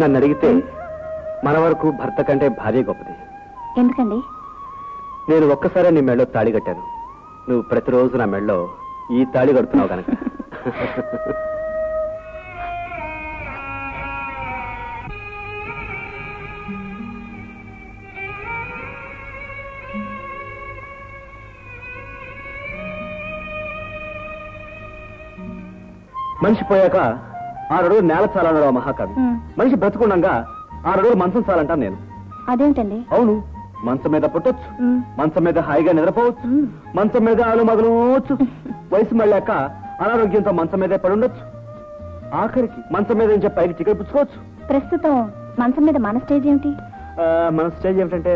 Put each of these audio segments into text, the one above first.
నన్ను అడిగితే మన వరకు భర్త కంటే భార్య గొప్పది. ఎందుకండి? నేను ఒక్కసారి నీ మెళ్ళో తాళి కట్టాను. నువ్వు ప్రతిరోజు నా మెళ్ళో ఈ తాళి కడుతున్నావు కనుక. మనిషి పోయాక 6 అడుగులు నేల చాలన్నాడు ఆ మహాకవి. మనిషి బ్రతుకుండగా 6 అడుగులు మంచం చాలంటాను నేను. అదేంటండి? అవును, మంచం మీద పుట్టొచ్చు, మంచం మీద హాయిగా నిద్రపోవచ్చు, మంచం మీద ఆలు మగలవచ్చు, వయసు మళ్ళాక అనారోగ్యంతో మంచం మీదే పడి ఉండొచ్చు, ఆఖరికి మంచం మీద నుంచి పైకి టికెట్ పుచ్చుకోవచ్చు. ప్రస్తుతం మంచం మీద మన స్టేజ్ ఏమిటి? మన స్టేజ్ ఏమిటంటే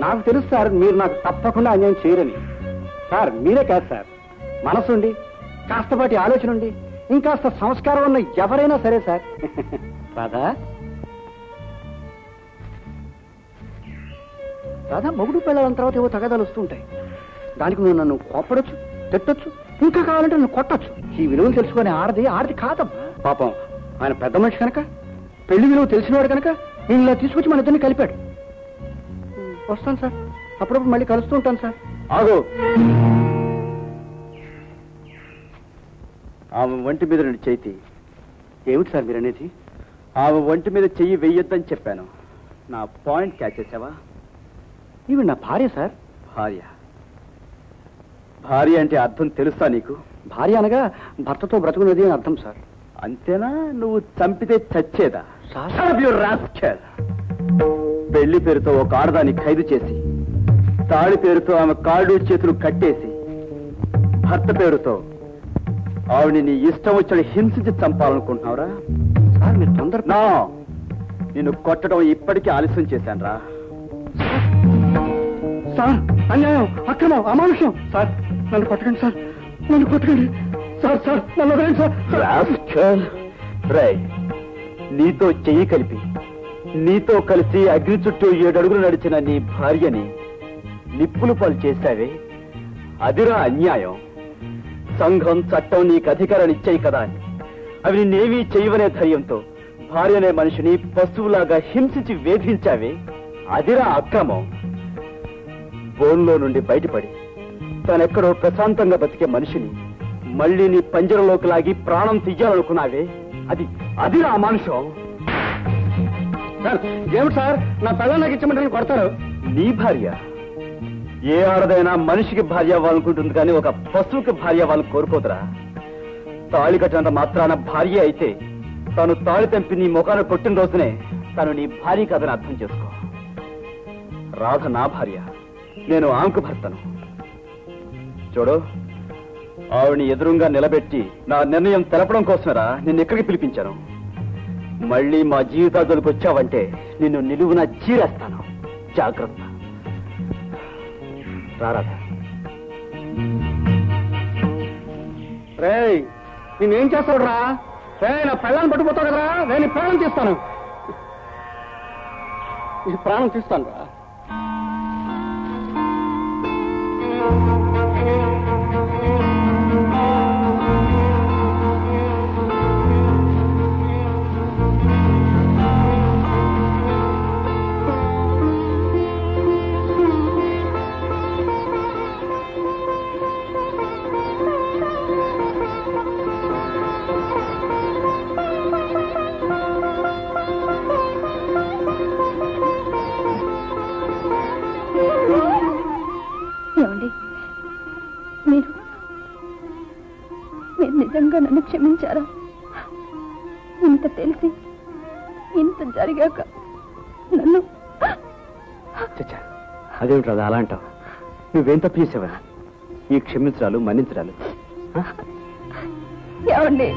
నాకు తెలుసు సార్, మీరు నాకు తప్పకుండా అన్యాయం చేయరని. సార్ మీరే కాదు సార్, మనసుండి కాస్తపాటి ఆలోచన ఉండి ఇంకాస్త సంస్కారం ఉన్న ఎవరైనా సరే సార్. రాధా రాధా మొగుడు పిల్లల తర్వాత ఏవో తగాదాలు వస్తుంటాయి. దానికి నువ్వు నన్ను కోపడొచ్చు, తిట్టొచ్చు, ఇంకా కావాలంటే నన్ను కొట్టొచ్చు. ఈ విలువలు తెలుసుకునే ఆడది కాదమ్మా. పాపం ఆయన పెద్ద మనిషి కనుక, పెళ్లి విలువ తెలిసినవాడు కనుక నేను ఇలా తీసుకొచ్చి మన ఇద్దరిని కలిపాడు. వస్తాను సార్, అప్పుడప్పుడు మళ్ళీ కలుస్తూ ఉంటాను సార్. ఆగో, ఆమె ఒంటి మీద నుండి చేతి. ఏమిటి సార్ మీరు అనేది? ఆమె ఒంటి మీద చెయ్యి వెయ్యొద్దని చెప్పాను. నా పాయింట్ క్యాచ్ చేసావా? ఈవిడ నా భార్య సార్. భార్య భార్య అంటే అర్థం తెలుసా నీకు? భార్య అనగా భర్తతో బ్రతుకునేది అని అర్థం సార్. అంతేనా? నువ్వు చంపితే చచ్చేదా? పెళ్లి పేరుతో ఒక ఆడదాన్ని ఖైదు చేసి, తాళి పేరుతో ఆమె కాళ్ళు చేతులు కట్టేసి, భర్త పేరుతో ఆవిని నీ ఇష్టం వచ్చిన హింసించి చంపాలనుకుంటున్నావురా? సార్ మీరు తొందరగా నిన్ను కొట్టడం ఇప్పటికీ ఆలస్యం చేశాను రా. సార్ అన్యాయం, అక్రమం, అమానుషం. సార్ నన్ను కొట్టకండి సార్, నన్ను కొట్టకండి సార్. సార్ నన్ను వదలండి సార్. రేయ్, నీతో చెయ్యి కలిపి నీతో కలిసి అగ్ని చుట్టూ 7 అడుగులు నడిచిన నీ భార్యని నిప్పులు పాలు చేశావే, అదిరా అన్యాయం. సంఘం చట్టం నీకు అధికారాన్ని ఇచ్చాయి కదా అని అవి నిన్నేమీ చేయవనే ధైర్యంతో భార్యనే మనిషిని పశువులాగా హింసించి వేధించావే, అదిరా అక్రమం. బోన్లో నుండి బయటపడి తనెక్కడో ప్రశాంతంగా బతికే మనిషిని మళ్ళీ నీ పంజరంలోకి లాగి ప్రాణం తీయాలనుకున్నావే, అదిరా అమానుషం. సార్ ఏమిటి సార్, నా పిల్లలు నాకు ఇచ్చమంటే కొడతారు? నీ భార్య ఏ ఆడదైనా మనిషికి భార్య అవ్వాలనుకుంటుంది కానీ ఒక పశువుకి భార్య అవ్వాలని కోరుకోదురా. తాళి కట్టినంత మాత్రాన భార్య అయితే తను తాళి తెంపి నీ ముఖాన్ని కొట్టిన రోజునే తను నీ భార్య కాదని అర్థం చేసుకో. రాధ నా భార్య, నేను ఆమెకు భర్తను. చూడు, ఆవిడని ఎదురుగా నిలబెట్టి నా నిర్ణయం తెలపడం కోసమేరా నిన్ను ఎక్కడికి పిలిపించాను. మళ్ళీ మా జీవితాలకు వచ్చావంటే నిన్ను నిలువున చీరేస్తాను. జాగ్రత్త. రారాధా. రేయ్, నేనేం చేస్తాడు రా? నా పెళ్ళాన్ని పట్టుకుపోతావు కదరా, నేను ప్రాణం తీస్తాను. ఈ ప్రాణం తీస్తాను రా. మీరు నిజంగా నన్ను క్షమించారా? ఇంత తెలిసి ఇంత జరిగాక నన్ను అదేమిటి రాదా అలా అంటావు? నువ్వేం తప్పు చేసావా? ఈ క్షమించడాలు మన్నించడాలు ఏమండి?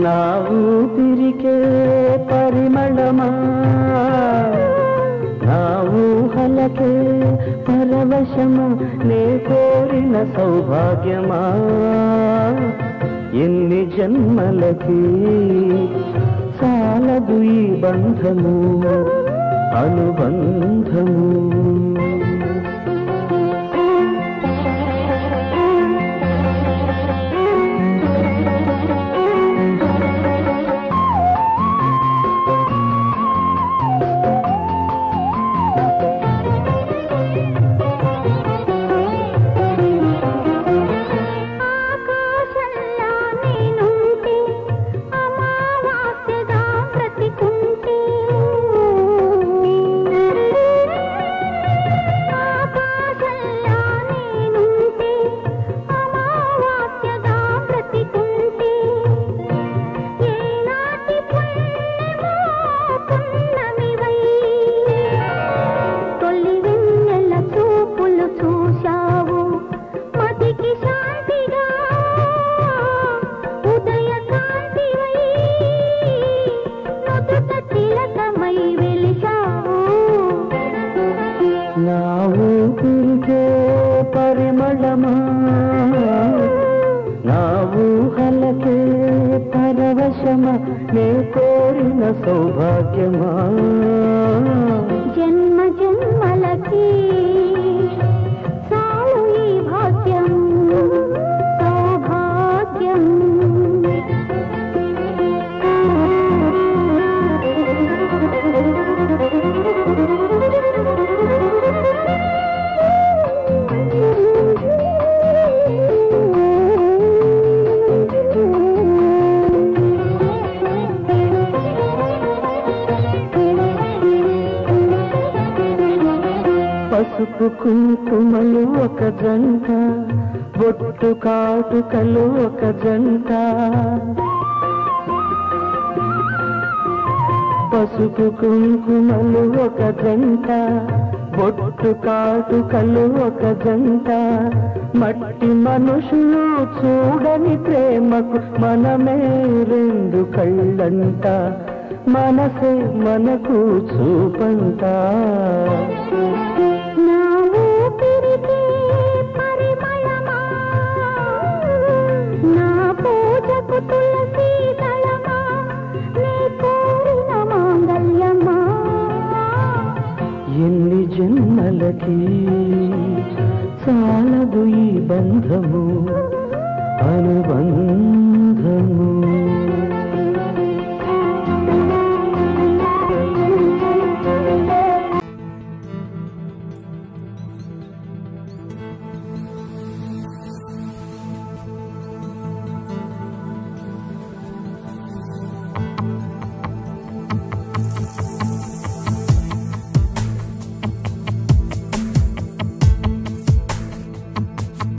నా ఊపిరికే పరిమళమా, నా ఊహలకే పరవశమా, నే కోరిన సౌభాగ్యమా, ఎన్ని జన్మలకి చాలదు ఈ బంధము అనుబంధము. నా ఊపిరికే పరిమళమా, నా ఊహలకే పరవశమా, నే కోరిన సౌభాగ్యమా, జన్మ జన్మలకి చాలు ఈ భాగ్యం సౌభాగ్యం. పసుపు కుంకుమలు ఒక జంట, బొట్టు కాటుకలు ఒక జంట, పసుపు కుంకుమలు ఒక జంట, బొట్టు కాటుకలు ఒక జంట, మట్టి మనుషులు చూడని ప్రేమకు మనమే రెండు కళ్ళంట, మనసే మనకు చూపంట. నా ఊపిరికే పరిమళమా, నా పూజకు తులసి దళమా, నీ కోరిన మాంగళ్యమా, ఎన్ని జన్మలకి చాలదు ఈ బంధము అనుబంధము.